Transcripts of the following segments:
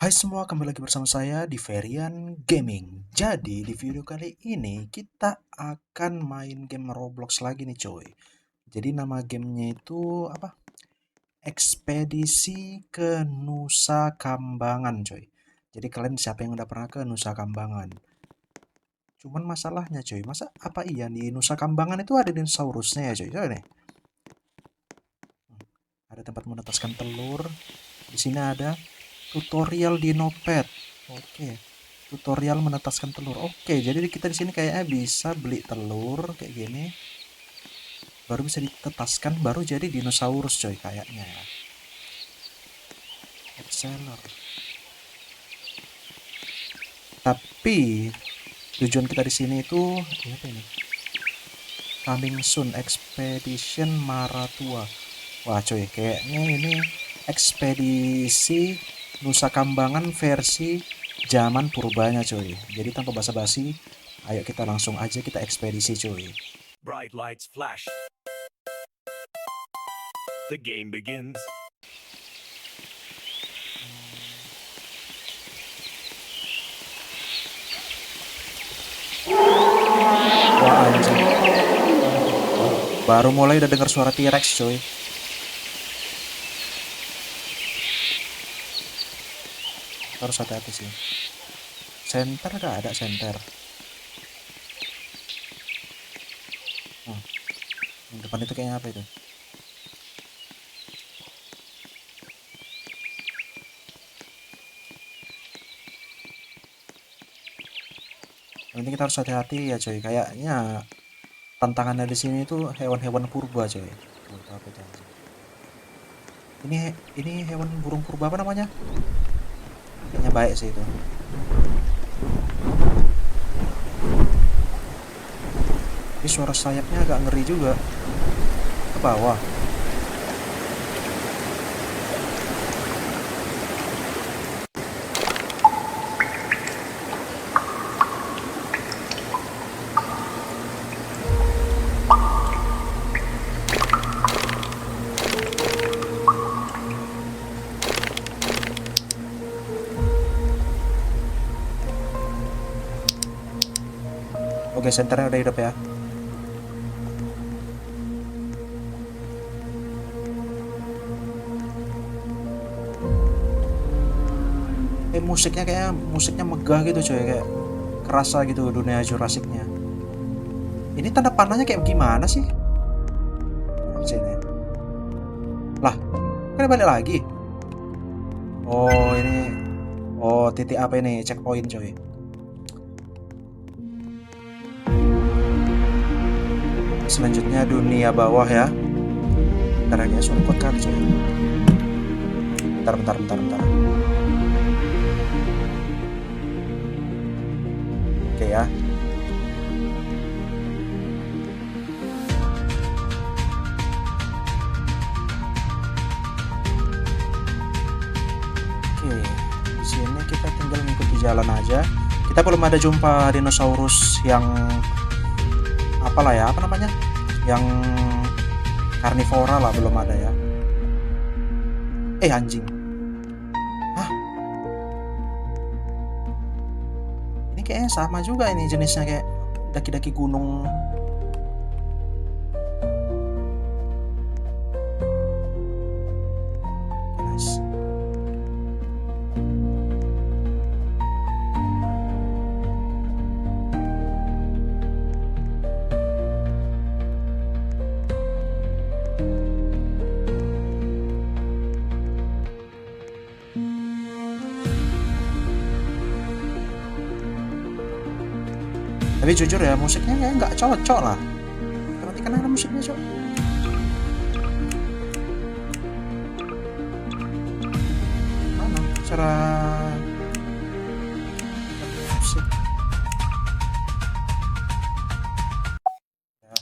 Hai semua, kembali lagi bersama saya di Varian Gaming. Jadi, di video kali ini kita akan main game Roblox lagi nih coy. Jadi nama gamenya itu apa? Ekspedisi ke Nusa Kambangan coy. Jadi kalian siapa yang udah pernah ke Nusa Kambangan? Cuman masalahnya coy, masa apa iya di Nusa Kambangan itu ada dinosaurusnya ya coy? Coba nih, ada tempat menetaskan telur. Di sini ada tutorial Dinopet. Oke. Tutorial menetaskan telur. Oke, jadi kita di sini kayaknya bisa beli telur kayak gini, baru bisa ditetaskan, baru jadi dinosaurus coy kayaknya ya. Bestseller. Tapi tujuan kita di sini itu apa ini? Coming soon Expedition Maratua. Wah coy, kayaknya ini ekspedisi Nusa Kambangan versi zaman purbanya coy. Jadi tanpa basa-basi, ayo kita langsung aja kita ekspedisi coy. Bright lights flash. The game begins. Wah anjing, baru mulai udah dengar suara T-Rex coy. Harus hati-hati sih. Center gak ada center. Oh, yang depan itu kayaknya apa itu? Yang penting kita harus hati-hati ya coy. Kayaknya tantangannya di sini itu hewan-hewan purba coy. Tuh, apa itu anjing? Ini hewan burung purba apa namanya? Kayaknya baik sih itu. Ini suara sayapnya agak ngeri juga. Ke bawah. Oke, senternya udah hidup ya. Musiknya kayak musiknya megah gitu coy, kayak kerasa gitu dunia Jurasiknya. Ini tanda panahnya kayak gimana sih? Nah, sini. Lah, kan balik lagi. Oh, ini. Oh, titik apa ini? Checkpoint coy. Selanjutnya dunia bawah ya. Bentar lagi suara kode kan coy. Bentar. Oke ya. Oke, di sini kita tinggal mengikuti jalan aja. Kita belum ada jumpa dinosaurus yang apalah ya, apa namanya? Yang karnivora lah belum ada ya. Anjing. Hah, ini kayaknya sama juga ini jenisnya kayak daki-daki gunung. Nice. Tapi jujur ya, musiknya kayak nggak cocok lah. Nanti kan ada musiknya cocok. Mana cara musik? Ya,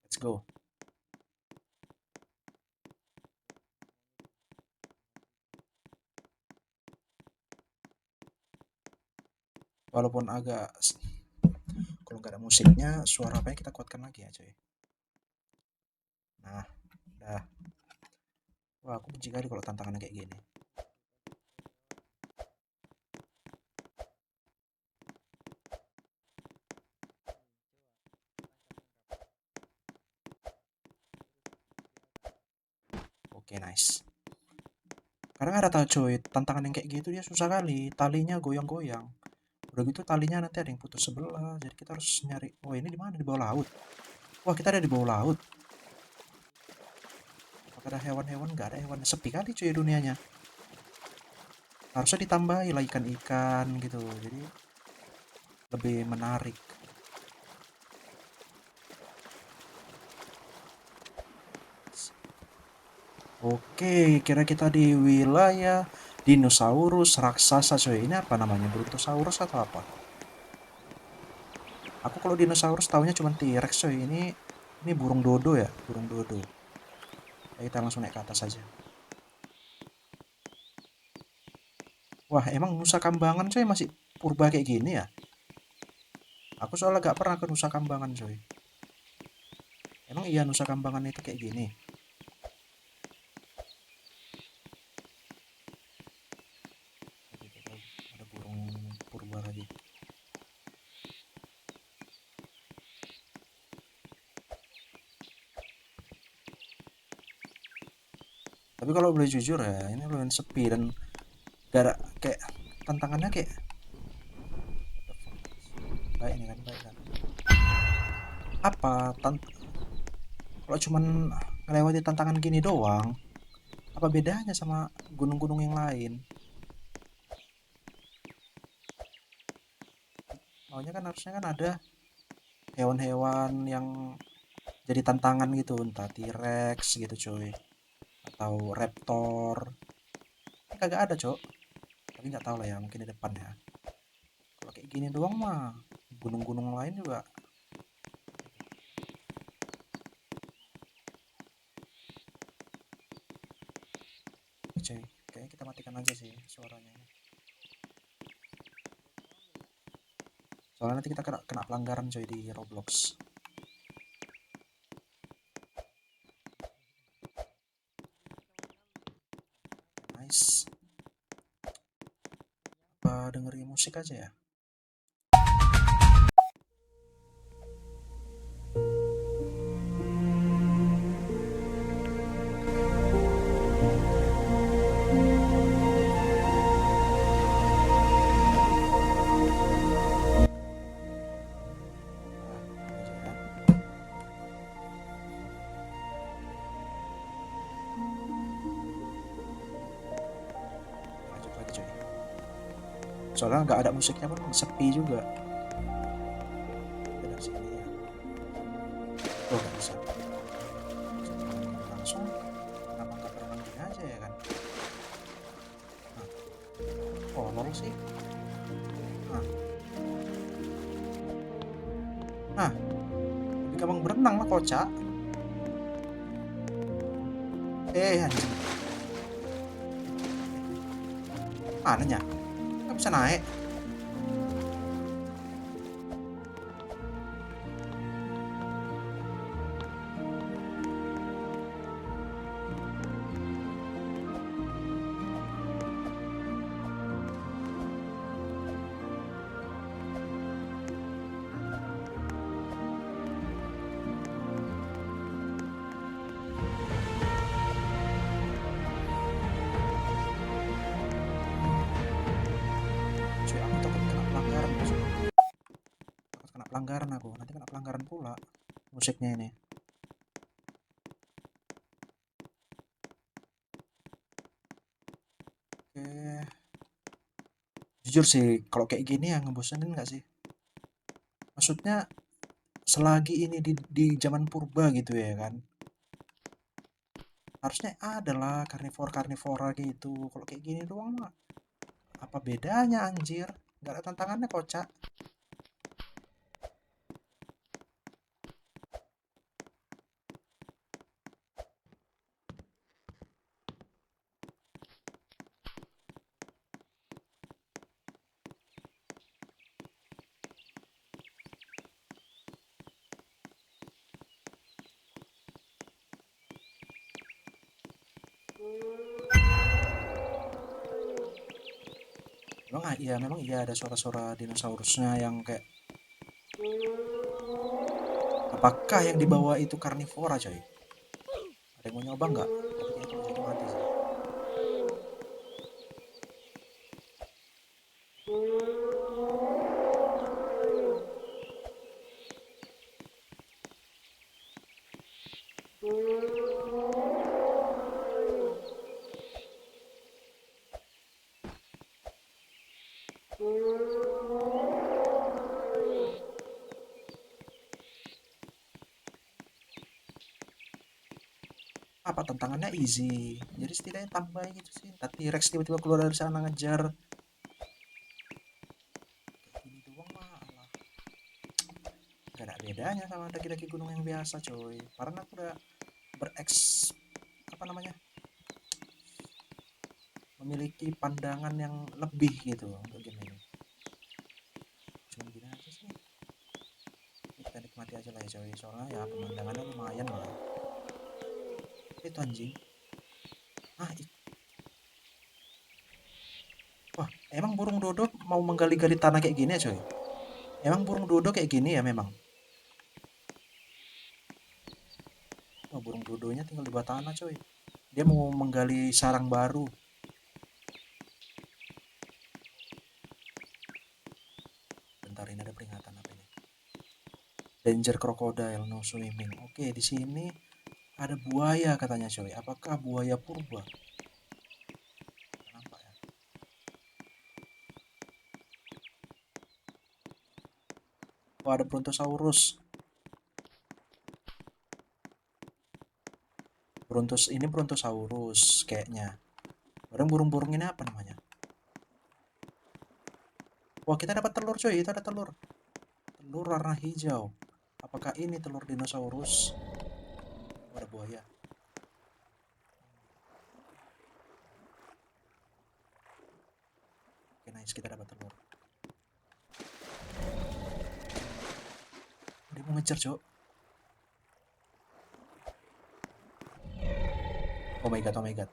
let's go. Walaupun agak kalau nggak ada musiknya, suara apa kita kuatkan lagi ya coy. Nah, udah. jijik kali kalau tantangan kayak gini. Oke, nice. Karena ada tahu cuy, tantangan yang kayak gitu dia susah kali, talinya goyang-goyang. Udah gitu talinya nanti ada yang putus sebelah, jadi kita harus nyari. Oh, ini di mana? Di bawah laut. Wah, kita ada di bawah laut. Apakah ada hewan-hewan? Nggak ada hewan. Sepi kali cuy dunianya. Harusnya ditambahi lah ikan-ikan gitu. Jadi lebih menarik. Oke, kira kita di wilayah dinosaurus raksasa coy. Ini apa namanya? Brontosaurus atau apa? Aku kalau dinosaurus taunya cuma T-Rex coy. Ini burung dodo ya, burung dodo. Ya, kita langsung naik ke atas saja. Wah, emang Nusa Kambangan coy masih purba kayak gini ya? Aku soalnya gak pernah ke Nusa Kambangan coy. Emang iya Nusa Kambangan itu kayak gini? Ada burung purba lagi. Tapi kalau boleh jujur ya, ini lumayan sepi dan gak ada kayak tantangannya kayak baik ini kan baik kan. Apa kalau cuman ngelewati tantangan gini doang, apa bedanya sama gunung-gunung yang lain? Maunya kan harusnya kan ada hewan-hewan yang jadi tantangan gitu, entah T-Rex gitu cuy, atau Raptor. Ini kagak ada cok, tapi nggak tahu lah ya mungkin di depan ya. Kalau kayak gini doang mah gunung-gunung lain juga. Cuy, kayaknya kita matikan aja sih suaranya ini. Soalnya nanti kita kena pelanggaran coy di Roblox. Nice. Apa dengerin musik aja ya? Nah, ini aja ya. Lanjut lagi coy. Soalnya nggak ada musiknya pun sepi juga. Dari sini ya. Tuh nggak bisa. Bisa terbang gini langsung. Kenapa nggak berenang gini aja ya kan? Nah, oh lol sih. Nah, nah, lebih gampang berenang lah kocak. Anjing. Mananya? Nggak bisa naik. Cuy, aku takut kena pelanggaran. Cuy. Takut kena pelanggaran aku. Nanti kena pelanggaran pula. Musiknya ini. Oke. Jujur sih, kalau kayak gini ya ngebosenin nggak sih? Maksudnya selagi ini di zaman purba gitu ya kan. Harusnya ada lah karnivora gitu. Kalau kayak gini doang mah apa bedanya anjir? Nggak ada tantangannya kocak. memang iya ada suara-suara dinosaurusnya yang kayak, apakah yang dibawa itu karnivora coy? Ada yang mau nyoba nggak? Tapi kayaknya kalau jadi mati sih. Apa tantangannya easy, jadi setidaknya tambah gitu sih. Ntar T-Rex tiba-tiba keluar dari sana ngejar, kayak gini doang mah alah, gak ada bedanya sama daki-daki gunung yang biasa coy. Karena aku udah bereks apa namanya, memiliki pandangan yang lebih gitu untuk game ini. Cuman gini aja sih, kita nikmati aja lah ya coy, soalnya ya pemandangannya lumayan lah. Itu anjing, ah wah emang burung dodo mau menggali-gali tanah kayak gini ya coy? Emang burung dodo kayak gini ya memang? Wah burung dodonya tinggal di bawah tanah coy, dia mau menggali sarang baru. Bentar, ini ada peringatan apa ini? Danger crocodile, no swimming. Oke, di sini ada buaya katanya coy. Apakah buaya purba? Nggak nampak ya. Oh, ada brontosaurus. Ini brontosaurus kayaknya. Barang burung-burung ini apa namanya? Wah, kita dapat telur coy. Itu ada telur. Telur warna hijau. Apakah ini telur dinosaurus? Oh, ada buaya. Oke, nice. Kita dapat telur. Dia mau ngejar, cok. Oh my god, oh my god.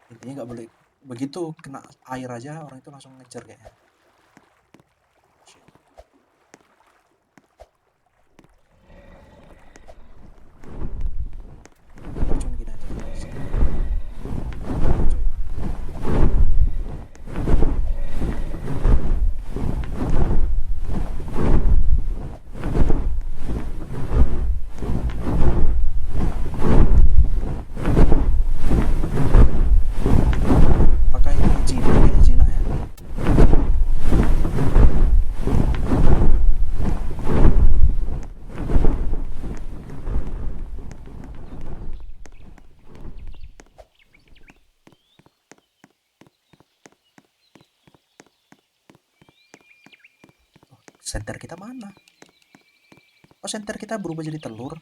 Intinya nggak boleh begitu kena air aja orang itu langsung ngejar kayaknya. Shit. Cuman gini aja. Coy. Apakah ini Cina? Kayaknya Cina ya. Oh, senter kita mana? Oh, senter kita berubah jadi telur.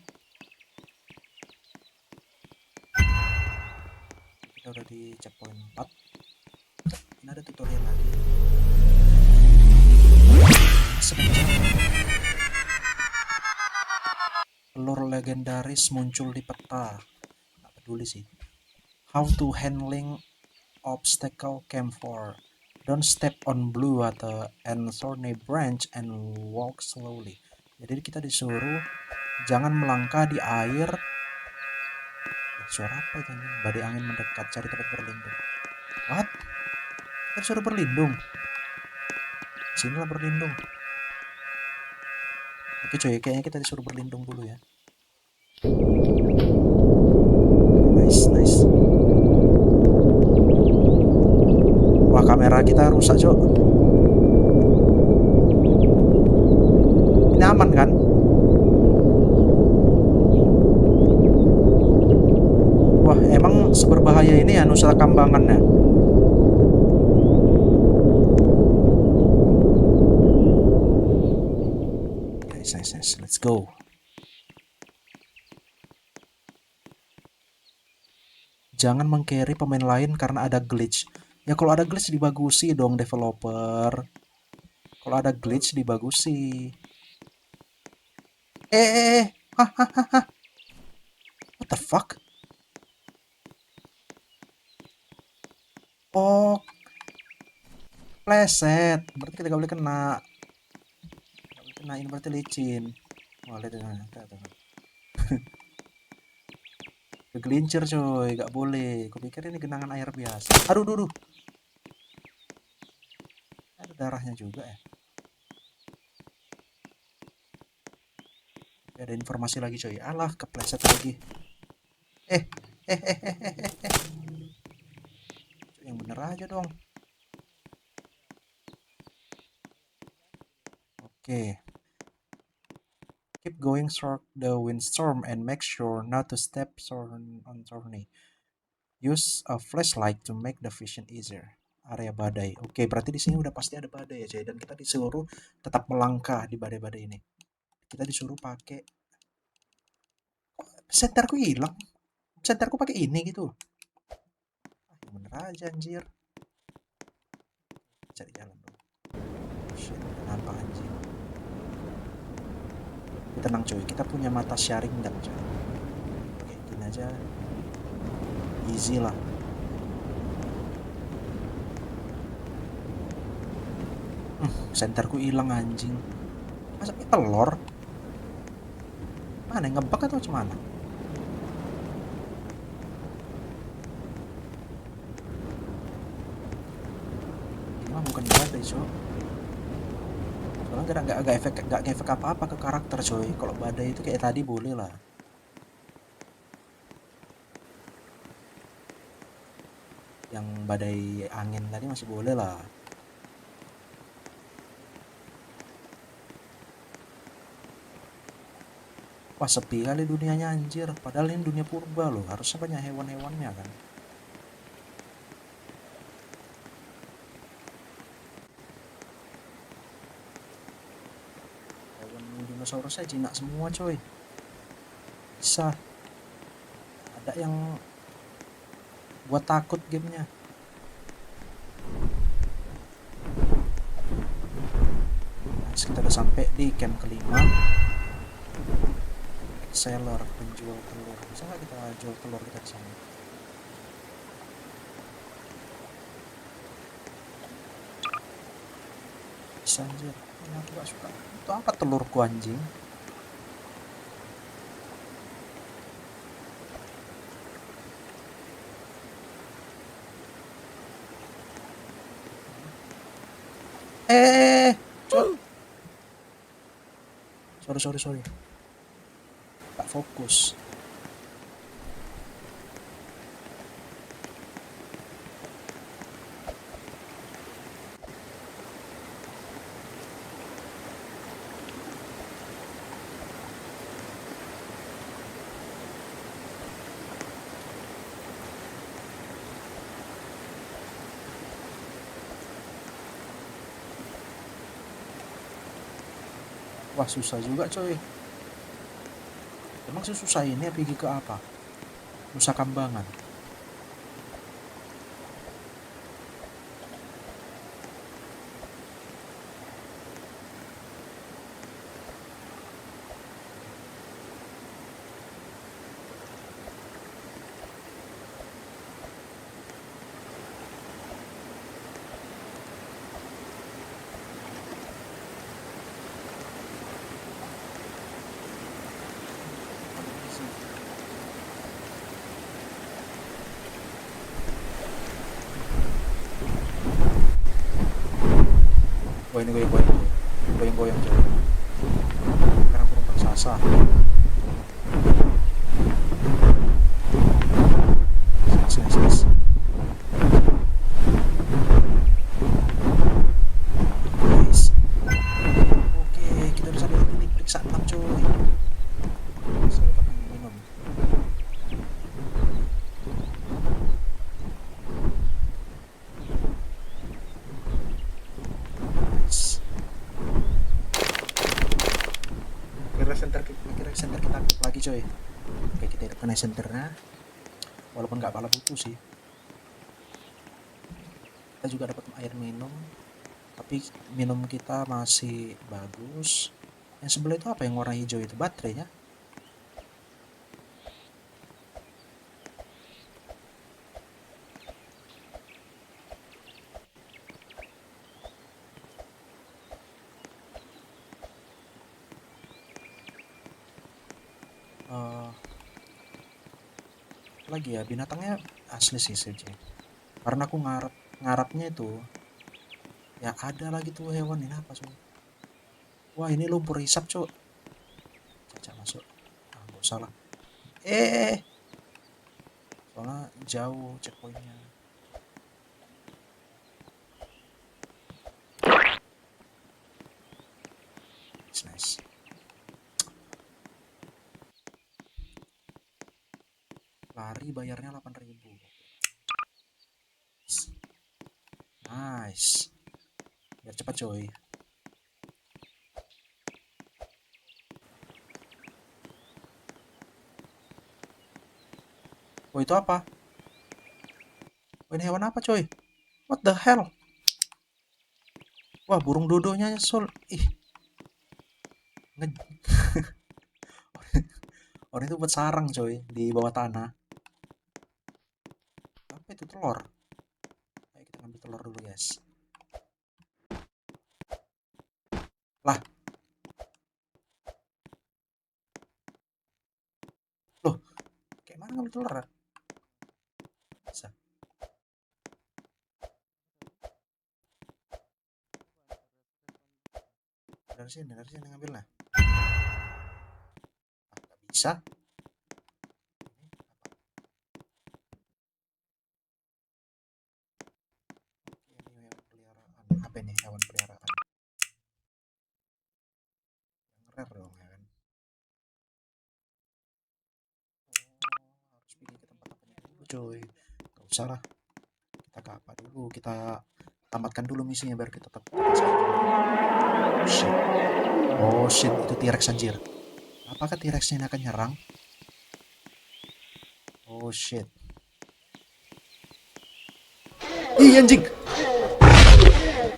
Kita udah di checkpoint 4. Ini ada tutorial lagi. Sebentar. Telur legendaris muncul di peta. Nggak peduli sih. How to handling obstacle camphor. Don't step on blue water and thorny branch and walk slowly. Jadi kita disuruh jangan melangkah di air. Suara apa itu? Badai angin mendekat, cari tempat berlindung. What? Kita disuruh berlindung. Sinilah berlindung. Oke coy, kayaknya kita disuruh berlindung dulu ya. Nice, nice. Wah, kamera kita rusak, Cok. Ini aman kan? Wah, emang seberbahaya ini ya Nusa Kambangan ya? Nice, nice, nice. Let's go. Jangan meng-carry pemain lain karena ada glitch. Ya kalau ada glitch dibagusi dong developer. Kalau ada glitch dibagusi. Hah, hah, hah, hah. What the fuck? Oh, pleset. Berarti kita gak boleh kena. Gak boleh kena, ini berarti licin. Wah, lihat tuh. Kegelincir coy, gak boleh. Kupikir ini genangan air biasa. Aduh, duh, duh. Ada darahnya juga ya. Oke, ada informasi lagi coy. Alah, kepleset lagi. Eh, Coy, yang bener aja dong. Oke, keep going through the windstorm and make sure not to step on thorny. Use a flashlight to make the vision easier. Area badai. Oke, berarti di sini udah pasti ada badai ya, coy. Dan kita disuruh tetap melangkah di badai-badai ini. Kita disuruh pakai senterku hilang. Senterku pakai ini gitu. Ah, yang bener aja anjir. Cari jalan dulu. Shit, udah nampak anjing. Tenang coy, kita punya mata sharing dan coy. Oke, gini aja. Easy lah. Senterku hilang anjing. Masa ini telur? Mana ngebug atau cuman? Ini mah bukan badai coy. Soalnya gak efek apa-apa ke karakter coy. Kalau badai itu kayak tadi boleh lah. Yang badai angin tadi masih boleh lah. Wah, sepi kali dunianya anjir. Padahal ini dunia purba loh. Harusnya banyak hewan-hewannya kan. Hewan dinosaurusnya jinak semua coy. Bisa. Ada yang buat takut gamenya. Nah, kita udah sampai di camp kelima. Seller, penjual telur. Bisa nggak kita jual telur kita di sana? Bisa anjir. Ini aku gak suka. Itu apa telurku anjing? Eh, co- sorry. Tak fokus. Wah, susah juga coy. Emang susah ini pergi ke apa? Nusa Kambangan. Wah, ini goyang-goyang coy. Goyang-goyang coy. Sekarang burung raksasa. Nice. Nice. Oke, kita udah sampai di titik periksa 6 coy. Saya pakai minum. Nice. Kira center kita aktif lagi coy. Oke, kita hidupkan centernya. Walaupun nggak pala butuh sih. Kita juga dapat air minum. Tapi minum kita masih bagus. Yang sebelah itu apa yang warna hijau itu? Baterainya. lagi ya, binatangnya asli sih CJ. Karena aku ngarapnya itu ya ada lagi tuh hewan ini apa coy. Wah ini lumpur hisap coy. Caca masuk. Ah nggak usah lah. Eh, soalnya jauh checkpointnya. Nice, nice. Lari bayarnya 8.000. Nice. Biar cepat coy. Oh itu apa? Oh, ini hewan apa coy? What the hell? Wah burung dodonya nyesel. Ih, nge- orang itu buat sarang coy di bawah tanah. Apa itu telur? Ayo kita ambil telur dulu guys. Lah, loh, kayak mana ngambil telur ya? Bisa. Dari sini ngambilnya. Ah, nggak bisa. Ini apa? Oke, ini hewan peliharaan. Apa ini hewan peliharaan? Yang rare dong ya kan? Oh, harus pergi ke tempat apa dulu coy. Gak usah lah. Kita ke apa dulu? Kita tamatkan dulu misinya biar kita tetap shit. Oh shit, itu T-Rex anjir. Apakah T-Rex ini akan nyerang? Oh shit. Ih anjing.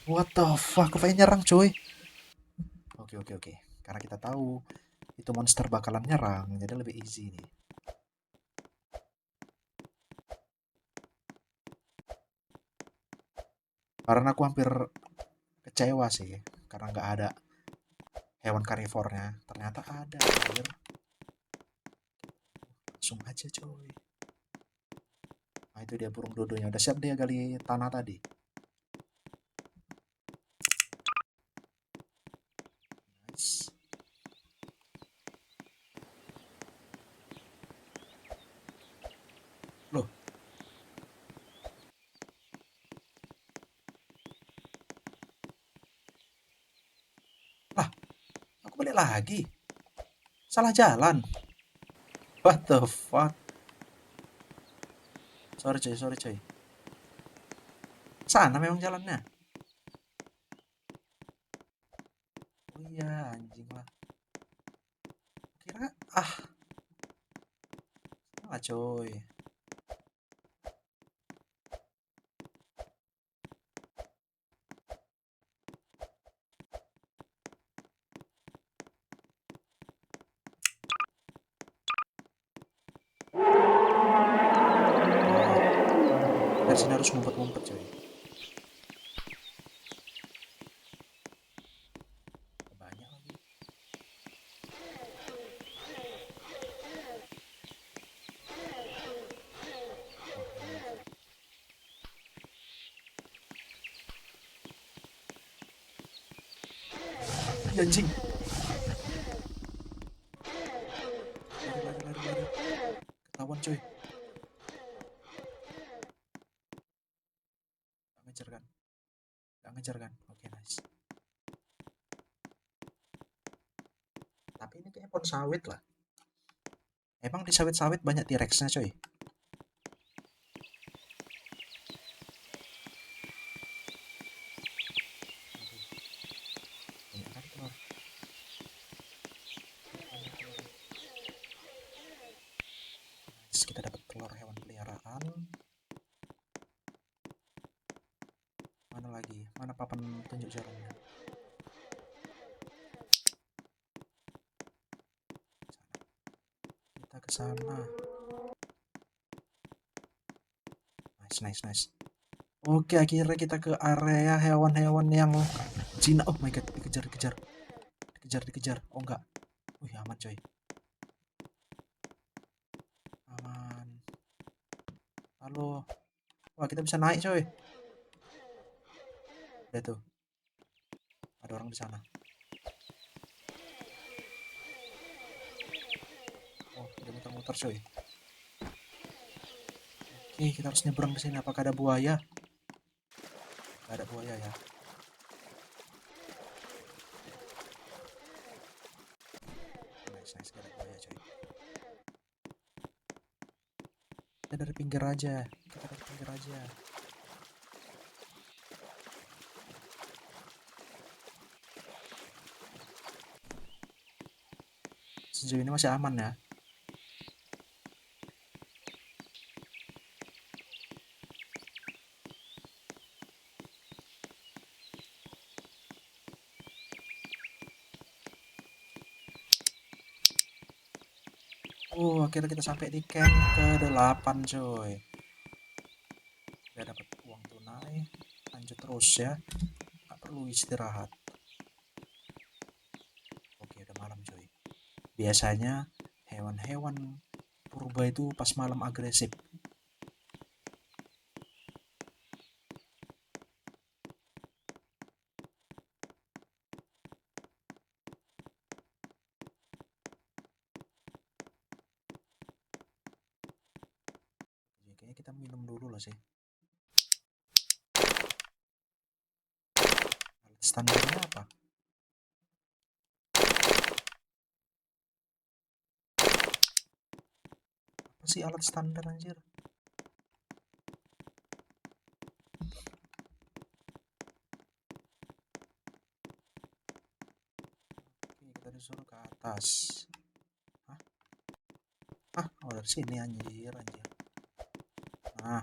What the fuck? Kok pengen nyerang coy? Oke oke oke. Karena kita tahu itu monster bakalan nyerang, jadi lebih easy nih. Karena aku hampir kecewa sih, karena nggak ada hewan karnivornya. Ternyata ada, anjir. Langsung aja coy. Nah itu dia burung dodonya. Udah siap dia gali tanah tadi. Nice. Loh, lah, aku balik lagi. Salah jalan. What the fuck? Sorry coy. Sana memang jalannya. Oh iya, anjing lah. Kira, salah coy. Dari sini harus ngumpet-ngumpet coy. Banyak lagi. Ih, anjing. Lari. Ketahuan coy. Gak ngejar kan? Gak ngejar kan? Oke, nice. Tapi ini kayak pohon sawit lah. Emang di sawit-sawit banyak T-Rex-nya coy. Banyak kan telur. Banyak telur. Nice, kita dapat telur hewan peliharaan. Mana lagi? Mana papan tunjuk jalannya? Kita ke sana. Nice. Oke, akhirnya kita ke area hewan-hewan yang Cina. Oh my god, dikejar. Oh enggak. Wih, aman coy. Aman. Halo. Wah, kita bisa naik, coy. Lihat tuh, ada orang di sana. Oh, dia muter-muter, coy. Oke, kita harus nyebrang ke sini. Apakah ada buaya? Gak ada buaya ya. Nice, nice. Gak ada buaya, coy. Kita dari pinggir aja. Kita dari pinggir aja. Sejauh ini masih aman ya. Oh, akhirnya kita sampai di camp ke-8, coy. Udah dapat uang tunai. Lanjut terus ya. Gak perlu istirahat. Oke, udah malam, coy. Biasanya hewan-hewan purba itu pas malam agresif. Jadi kayaknya kita minum dulu lah sih. Alat standarnya apa? Apa sih alat standar anjir? Oke, kita disuruh ke atas. Hah? Hah? Oh, dari sini anjir, anjir. Nah,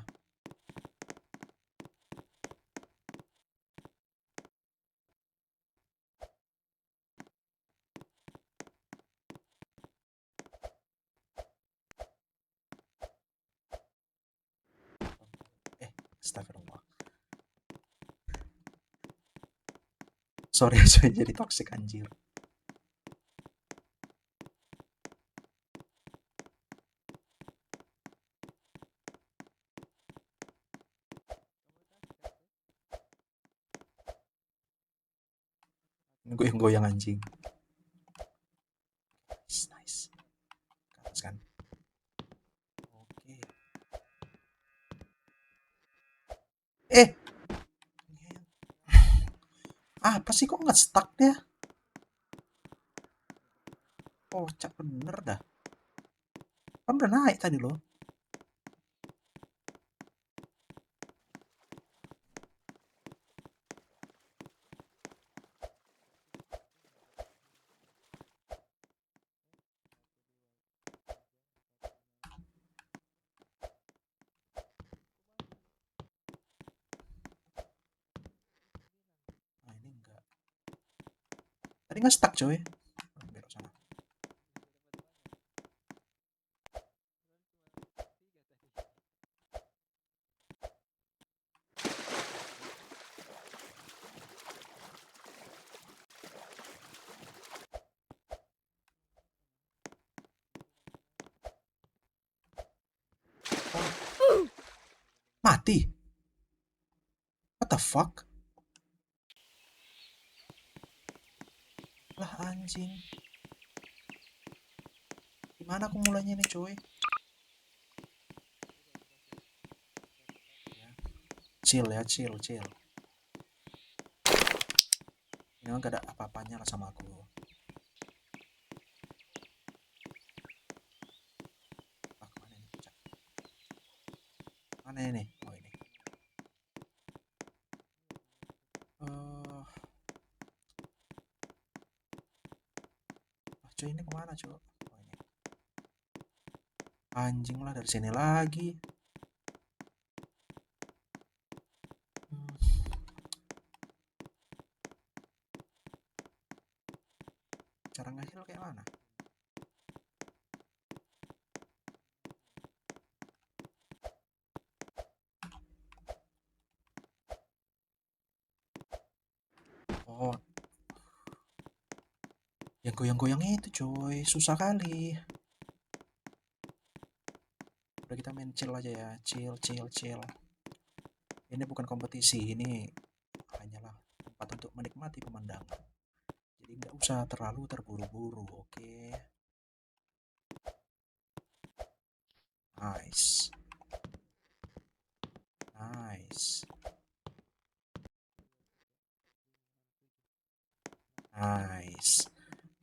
astagfirullah. Sorry, sorry jadi toxic anjir. Goyang-goyang anjing. Nice, nice. Ke atas kan? Oke. Eh, apa sih kok nggak stuck dia? Oh, cak bener dah. Kan udah naik tadi loh. Nah, ini enggak. Tadi nggak stuck coy. Oh, belok sana. Oh, mati. What the fuck? Lah anjing. Gimana aku mulainya nih coy? Ya. Chill ya, chill, chill. Ini gak ada apa-apanya lah sama aku. Ah, kemana ini? Cak. Mana ini? Oh ini. Eh, ah, cuy ini kemana cuy? Oh ini. Anjing lah dari sini lagi. Hmm, cara nge-heal kayak mana? Oh, yang goyang-goyang itu coy. Susah kali. Udah kita main chill aja ya, chill chill chill. Ini bukan kompetisi, ini hanyalah tempat untuk menikmati pemandangan. Jadi nggak usah terlalu terburu-buru, oke? Nice, nice, nice.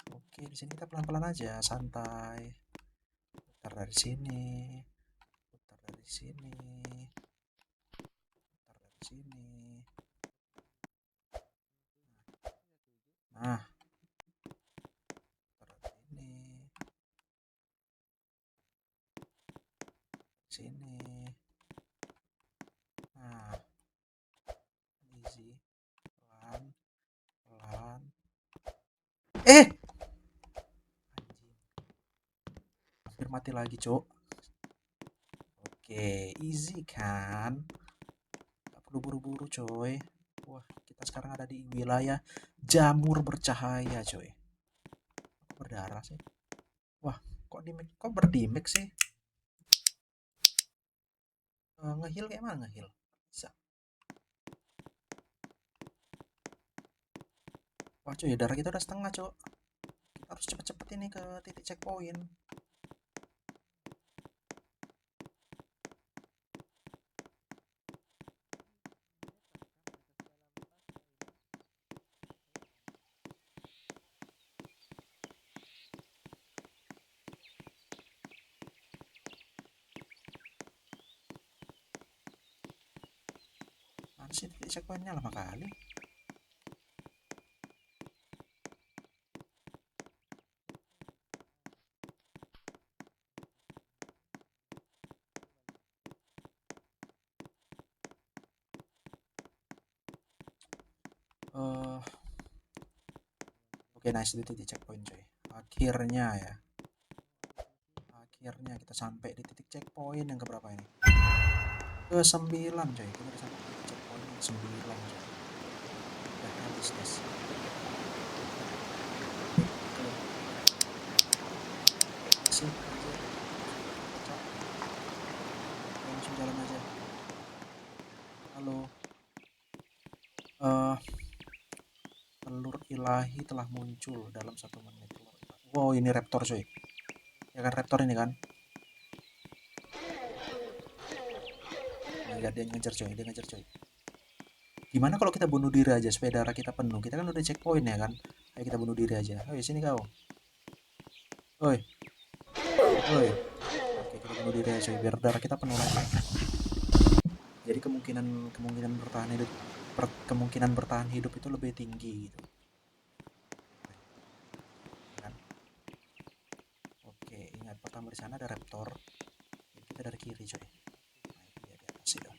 Oke, di sini kita pelan-pelan aja, santai. Putar dari sini, putar dari sini, putar dari sini. Nah, putar dari sini, sini. Nah, easy, pelan, pelan. Anjing, hampir mati lagi, Cok. Oke, easy kan? Gak perlu buru-buru, coy. Wah, kita sekarang ada di wilayah jamur bercahaya, coy. Kok berdarah sih? Wah, kok berdimik sih? Ngehil kayak mana ngehil? Bisa. Wah, cuy, darah kita udah setengah, Cok. Kita harus cepet-cepet ini ke titik checkpoint. Mana sih titik checkpointnya lama kali? Eh, Oke, nice, itu titik checkpoint, coy. Akhirnya ya. Akhirnya kita sampai di titik checkpoint yang keberapa ini? Ke 9, coy. Kita udah sampai di titik checkpoint yang 9, coy. The hell is this? Sih, anjir. Kocak. Oke, langsung jalan aja. Halo. Eh, telur ilahi telah muncul dalam 1 menit. Wow, ini raptor, coy. Ya kan, raptor ini kan? Lihat dia ngejar, coy. Dia ngejar, coy. Gimana kalau kita bunuh diri aja supaya darah kita penuh? Kita kan udah checkpoint ya kan? Ayo kita bunuh diri aja. Oi, sini kau. Oi, oi. Oke, kita bunuh diri aja, coy, biar darah kita penuh lagi. Jadi kemungkinan kemungkinan bertahan hidup kemungkinan bertahan hidup itu lebih tinggi gitu. Kan? Oke, ingat pertama di sana ada raptor. Jadi kita dari kiri, coy. Nah, itu dia di atas itu.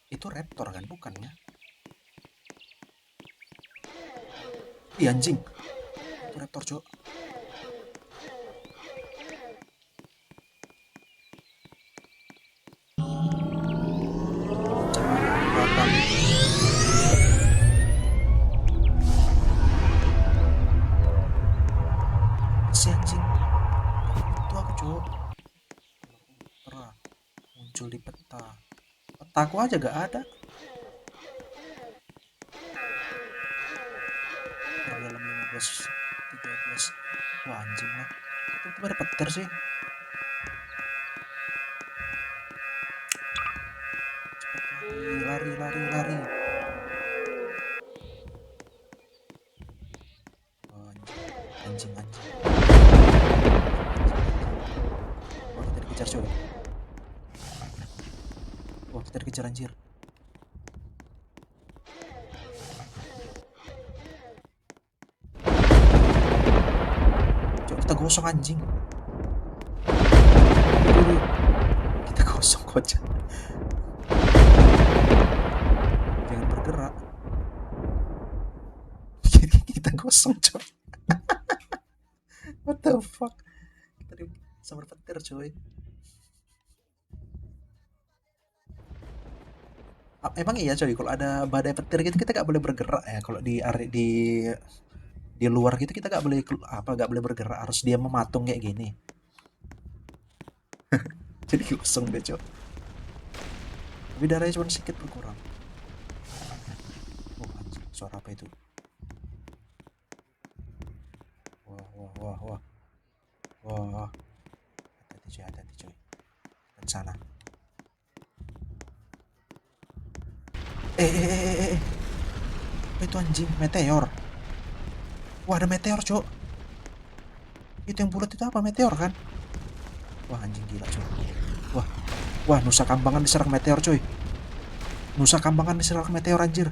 Itu raptor kan, bukan ya? Ih, anjing. Itu raptor, coy. Jangan datang. Si anjing. Itu aku, coy. Ultra muncul di peta. Petaku aja gak ada. Dalam 15 13. Wah, anjing lah. Itu ada petir sih. Cepet lari, lari, lari, lari. Oh, anjing, anjing, anjing. Wah, kita dikejar, coy. Wah, kita dikejar, anjir. Coy, kita gosong, anjing. Dulu. Kita gosong, kocak. Jangan bergerak. Kita gosong, coy. What the fuck? Kita sama petir, coy. Emang iya, coy, kalau ada badai petir gitu kita gak boleh bergerak ya kalau di area di Di luar gitu kita nggak boleh bergerak, harus dia mematung kayak gini. Jadi kosong deh, Cok. Tapi darahnya cuma sedikit berkurang. Oh, anjing, suara apa itu? Wah, wah, wah, wah. Wah, hati-hati coy. Di sana. Eh. Apa itu anjing? Meteor. Wah, ada meteor, Cok. Itu yang bulat itu apa? Meteor kan? Wah, anjing gila, coy. Wah, wah, Nusa Kambangan diserang meteor, coy. Nusa Kambangan diserang meteor, anjir.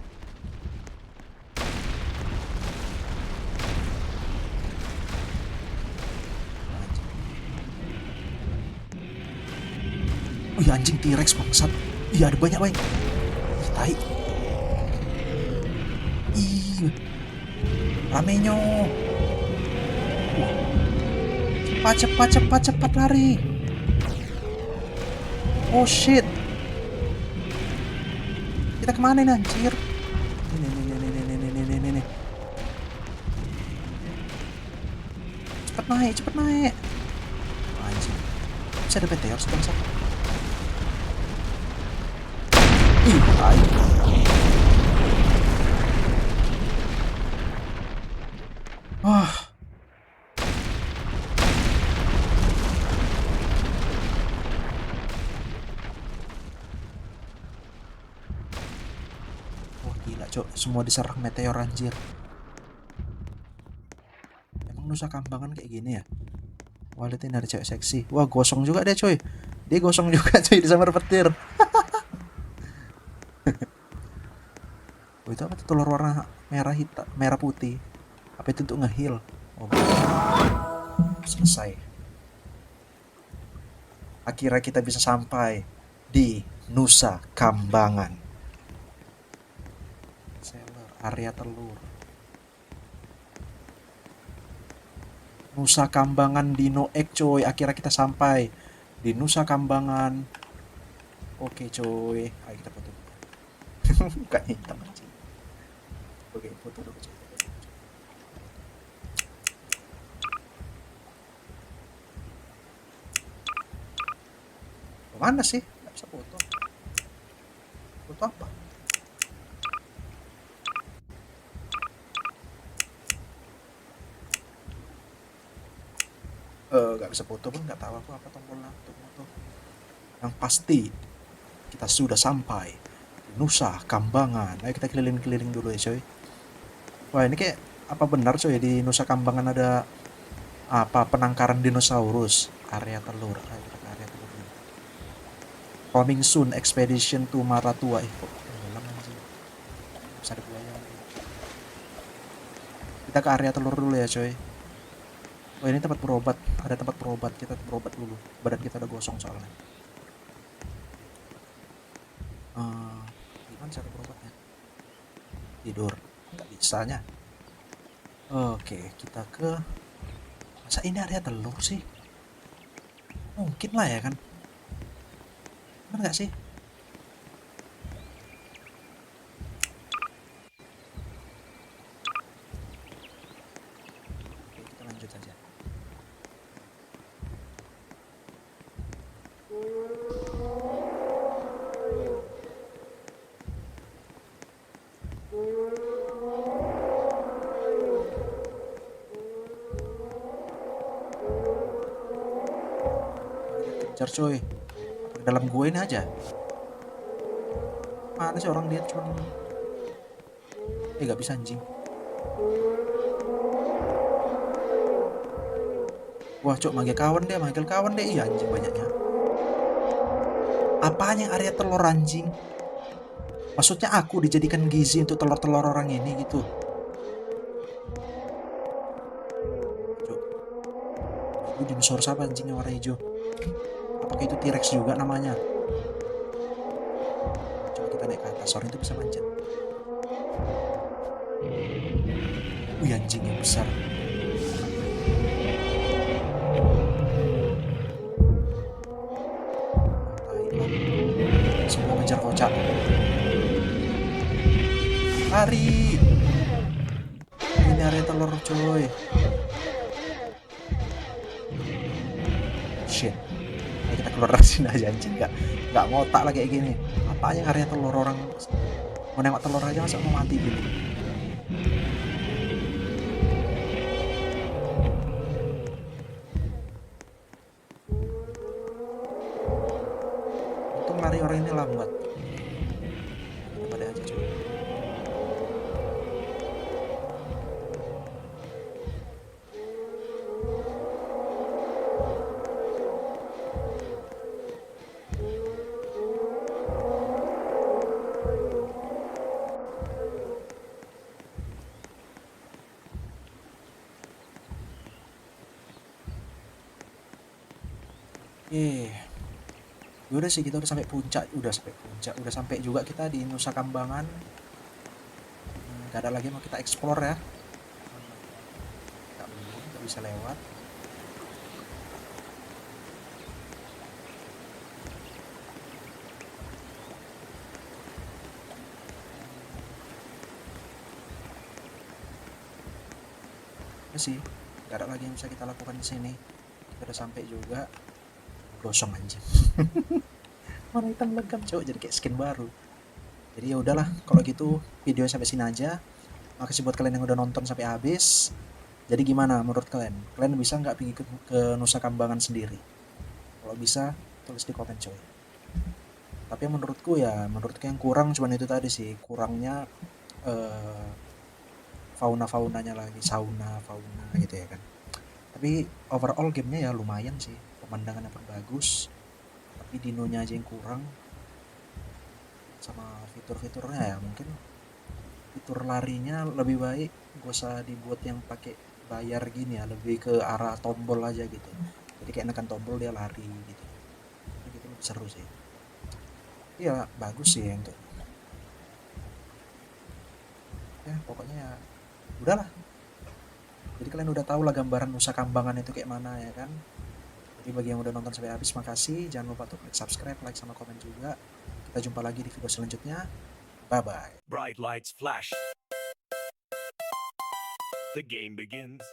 Wih, anjing T-Rex bangsat. Iya, ada banyak, Bang. Ih, tai. Ih, ramenya. Cepat lari. Oh shit. Kita kemana nih, anjir? Ini. Cepet naik. Anjing. Bisa ada meteor sebangsat. Ih, tai. Wah. Wah, gila, Cok. Semua diserang meteor, anjir. Emang Nusa Kambangan kayak gini ya? Wah, lihat ini ada cewek seksi. Wah, gosong juga deh, coy. Dia gosong juga, coy, disambar petir. Oh, itu apa tuh, telur warna merah putih? Apa itu untuk nge-heal? Oh, selesai. Akhirnya kita bisa sampai di Nusa Kambangan. Seller, area telur. Nusa Kambangan Dino Egg, coy. Akhirnya kita sampai di Nusa Kambangan. Oke, coy. Ayo kita foto. Mukanya hitam aja. Oke, foto dulu, coy. Mana sih? Nggak bisa foto. Foto apa? Nggak bisa foto pun nggak tahu aku apa tombolnya untuk foto. Yang pasti kita sudah sampai di Nusa Kambangan. Ayo kita keliling-keliling dulu ya, coy. Wah, ini kayak apa benar, coy, di Nusa Kambangan ada apa penangkaran dinosaurus, area telur. Ayo kita ke area telur dulu. Coming soon expedition to Maratua. Kok tenggelam anjing. Bisa ada buaya lagi. Kita ke area telur dulu ya, coy. Oh, ini tempat berobat. Ada tempat berobat. Kita berobat dulu. Badan kita udah gosong soalnya. Gimana cara berobatnya? Tidur. Nggak bisanya. Oke, kita ke... Masa ini area telur sih? Mungkin lah ya kan? Bener nggak sih? Oke, kita lanjut aja. Kejar, coy. Dalam gua ini aja. Mana sih orang dia cuma... nggak bisa anjing. Wah, cok, manggil kawan deh. Iya, anjing banyaknya. Apanya area telur, anjing? Maksudnya aku dijadikan gizi untuk telur-telur orang ini gitu. Cok. Itu dinosaurus apa anjing yang warna hijau? Apakah itu T-Rex juga namanya? Coba kita naik ke atas. Orang itu bisa manjat. Wih, anjing yang besar. Semua ngejar kocak. Lari. Ini area telur, coy. coy. Shit. Ayo kita keluar dari sini aja anjing. Nggak ngotak lah kayak gini. Apanya ngarinya telur orang. Mau nengok telur aja masa mau mati gini. Untung lari orang ini lambat. Kita pada aja coy. Udah sih kita udah sampai puncak, udah sampai juga kita di Nusa Kambangan. Gak ada lagi mau kita explore ya. Nggak bisa lewat. Udah sih, gak ada lagi yang bisa kita lakukan di sini. Kita udah sampai juga. Gosong anjing. Mana hitam legam cowok jadi kayak skin baru. Jadi ya udahlah kalau gitu video sampai sini aja. Makasih buat kalian yang udah nonton sampai habis. Jadi gimana menurut kalian? Kalian bisa nggak pergi ke Nusa Kambangan sendiri? Kalau bisa tulis di komen coy. Tapi yang menurutku yang kurang cuman itu tadi sih, kurangnya eh, fauna-faunanya lagi, fauna gitu ya kan. Tapi overall gamenya ya lumayan sih, pemandangannya pun bagus. Tapi dinonya aja yang kurang, sama fitur-fiturnya ya mungkin fitur larinya lebih baik gak usah dibuat yang pakai bayar gini ya, lebih ke arah tombol aja gitu. Jadi kayak nekan tombol dia lari gitu. Jadi gitu lebih seru sih. Iya bagus sih untuk ya pokoknya ya udahlah. Jadi kalian udah tahu lah gambaran Nusa Kambangan itu kayak mana ya kan. Jadi bagi yang udah nonton sampai habis makasih. Jangan lupa tuh klik subscribe, like sama komen juga. Kita jumpa lagi di video selanjutnya. Bye bye. Bright lights flash. The game begins.